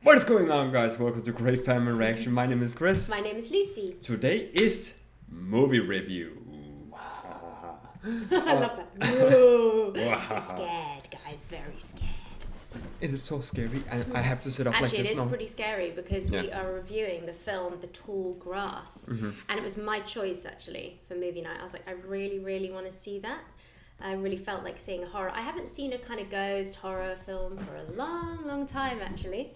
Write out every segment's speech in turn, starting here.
What is going on, guys? Welcome to Great Family Reaction. My name is Chris. My name is Lucy. Today is movie review. I love that. Ooh. Scared, guys. Very scared. It is so scary, and I have to sit up like this. Actually, it is pretty scary because we are reviewing the film The Tall Grass, and it was my choice actually for movie night. I was like, I really, really want to see that. I really felt like seeing a horror. I haven't seen a kind of ghost horror film for a long, long time actually,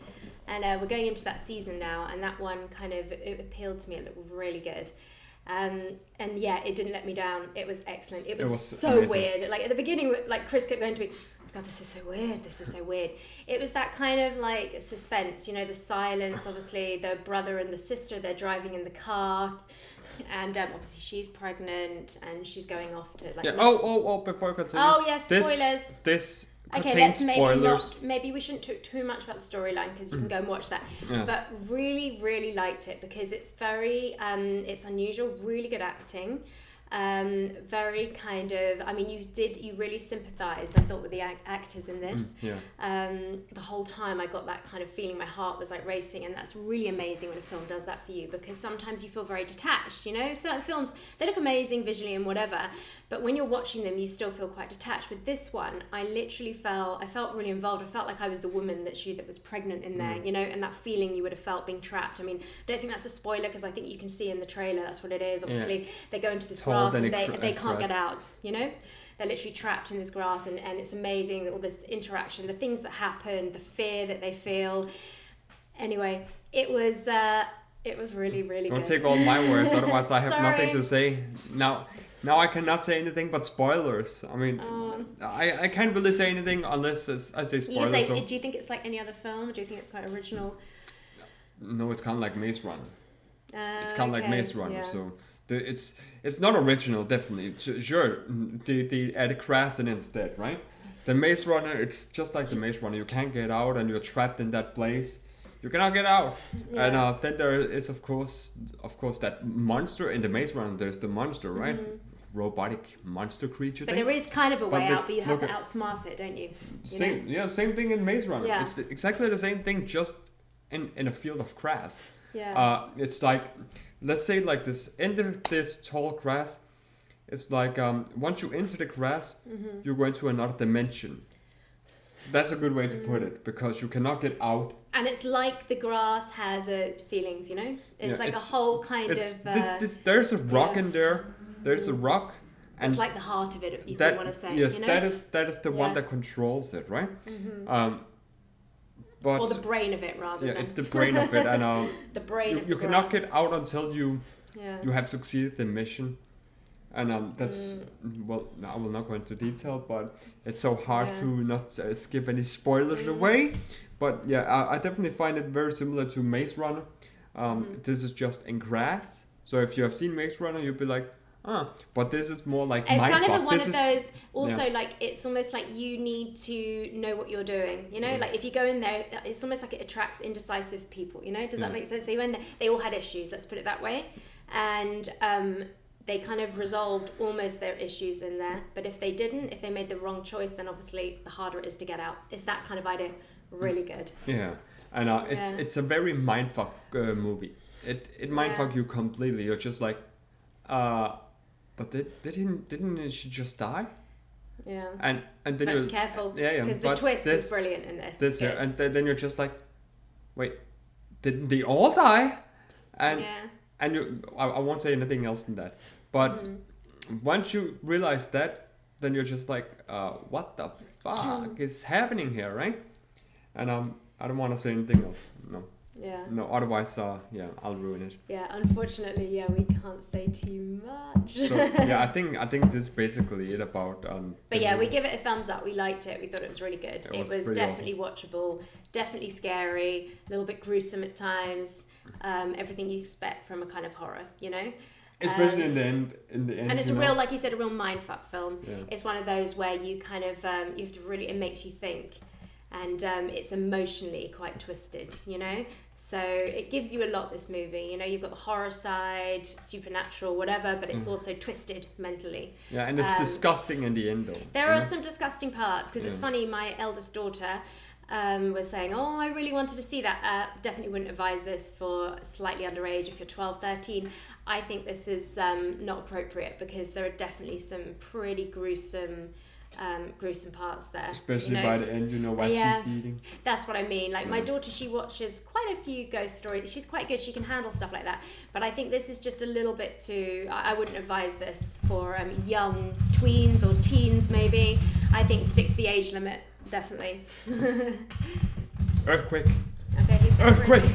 and we're going into that season now, and that one kind of it appealed to me. It looked really good. And yeah, it didn't let me down. It was excellent. It was so amazing. Weird. Like at the beginning, like Chris kept going to me, God, this is so weird. This is so weird. It was that kind of like suspense, you know, the silence. Obviously, the brother and the sister, they're driving in the car, and obviously she's pregnant and she's going off to like. Yeah. Oh! Before I continue. Oh yes, spoilers. This okay, contains spoilers. Maybe we shouldn't talk too much about the storyline because you can go and watch that. Yeah. But really, really liked it because it's very, it's unusual, really good acting. Very kind of, I mean, you really sympathised, I thought, with the actors in this. The whole time I got that kind of feeling, my heart was like racing, and that's really amazing when a film does that for you, because sometimes you feel very detached, you know. Certain films, they look amazing visually and whatever, but when you're watching them, you still feel quite detached. With this one, I literally felt really involved. I felt like I was the woman that was pregnant in there, you know, and that feeling you would have felt being trapped. I mean, I don't think that's a spoiler because I think you can see in the trailer that's what it is. Obviously, they go into this grass and they can't get out, you know. They're literally trapped in this grass, and it's amazing, all this interaction, the things that happen, the fear that they feel. Anyway, it was really, really good. Don't take all my words, otherwise I have nothing to say. Now I cannot say anything but spoilers. I mean, I can't really say anything unless I say spoilers. Do you think it's like any other film? Do you think it's quite original? No, it's kind of like Maze Runner. It's kind of like Maze Runner, so... It's not original, definitely. Sure, they added grass in instead, right? The Maze Runner, it's just like the Maze Runner. You can't get out, and you're trapped in that place. You cannot get out. Yeah. And then there is, of course, that monster in the Maze Runner. There's the monster, right? Robotic monster creature. But there is kind of a way out, but you have to outsmart it, don't you? Same thing in Maze Runner. Yeah. It's exactly the same thing, just in a field of grass. Yeah. It's like, let's say like this, in this tall grass, it's like once you enter the grass, you go into another dimension. That's a good way to put it, because you cannot get out. And it's like the grass has feelings, you know? It's like a whole kind of... there's a rock in there. There's a rock. And it's like the heart of it, if you want to say. Yes, you know? that is the one that controls it, right? But or the brain of it, rather. Yeah, it's the brain of it, and the brain of you the cannot grass. get out until you have succeeded the mission, and that's well. I will not go into detail, but it's so hard to not skip any spoilers away. But yeah, I definitely find it very similar to Maze Runner. This is just in grass, so if you have seen Maze Runner, you'll be like, but this is more like it's kind of one of those. Also, like it's almost like you need to know what you're doing. You know, like if you go in there, it's almost like it attracts indecisive people. You know, does that make sense? They all had issues. Let's put it that way, and they kind of resolved almost their issues in there. But if they didn't, if they made the wrong choice, then obviously the harder it is to get out. It's that kind of idea. Really good. Yeah, and it's a very mindfuck movie. It mindfuck you completely. You're just like, but didn't she just die? Yeah. And then but you're careful. Because the twist is brilliant in this. And then you're just like, wait, didn't they all die? And I won't say anything else than that. But once you realize that, then you're just like, what the fuck is happening here, right? And I don't want to say anything else. No. Yeah. No, otherwise, I'll ruin it. Yeah, unfortunately, we can't say too much. So, I think this is basically it about. But yeah, we give it a thumbs up. We liked it. We thought it was really good. It was definitely watchable, definitely scary, a little bit gruesome at times. Everything you expect from a kind of horror, you know. Especially in the end. And it's a real, like you said, a real mindfuck film. Yeah. It's one of those where you kind of, you have to really, it makes you think. and it's emotionally quite twisted, you know. So it gives you a lot, this movie. You know, you've got the horror side, supernatural, whatever, but it's also twisted mentally. Yeah, and it's disgusting in the end, though. There are some disgusting parts, because it's funny, my eldest daughter was saying, oh, I really wanted to see that. Definitely wouldn't advise this for slightly underage if you're 12, 13. I think this is not appropriate, because there are definitely some pretty gruesome parts there. Especially by the end, you know what she's eating. That's what I mean. Like, my daughter, she watches quite a few ghost stories. She's quite good. She can handle stuff like that. But I think this is just a little bit too... I wouldn't advise this for young tweens or teens, maybe. I think stick to the age limit, definitely. Earthquake. Okay, he's Earthquake!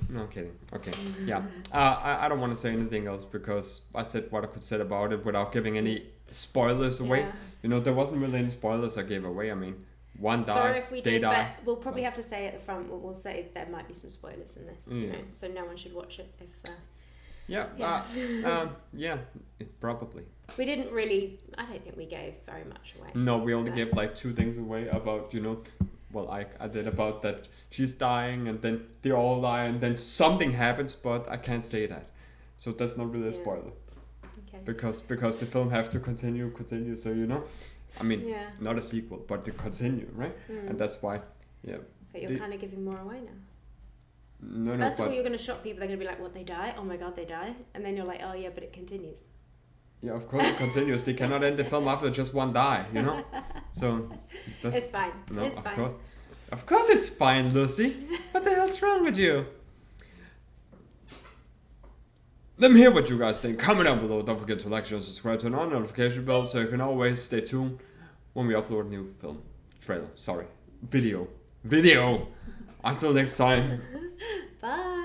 No, kidding. Okay, yeah. I don't want to say anything else, because I said what I could say about it without giving any spoilers away. Yeah. You know, there wasn't really any spoilers I gave away. I mean, one died, sorry if we they did, die. but we'll probably have to say at the front, we'll say there might be some spoilers in this, you know, so no one should watch it if... Probably. We didn't really... I don't think we gave very much away. No, we only gave like 2 things away about, you know... Well, I did about that she's dying, and then they all die, and then something happens, but I can't say that. So that's not really a spoiler. Okay. Because the film have to continue, so, you know... I mean, not a sequel, but to continue, right? And that's why, But you're kind of giving more away now. No, First of all, you're going to shock people. They're going to be like, what, they die? Oh my god, they die? And then you're like, oh yeah, but it continues. Yeah, of course it continues. They cannot end the film after just one die, you know? So... It's fine. No, it's fine. Of course it's fine, Lucy. What the hell's wrong with you? Let me hear what you guys think. Comment down below. Don't forget to like, share, and subscribe, turn on notification bell so you can always stay tuned when we upload a new video. Until next time. Bye.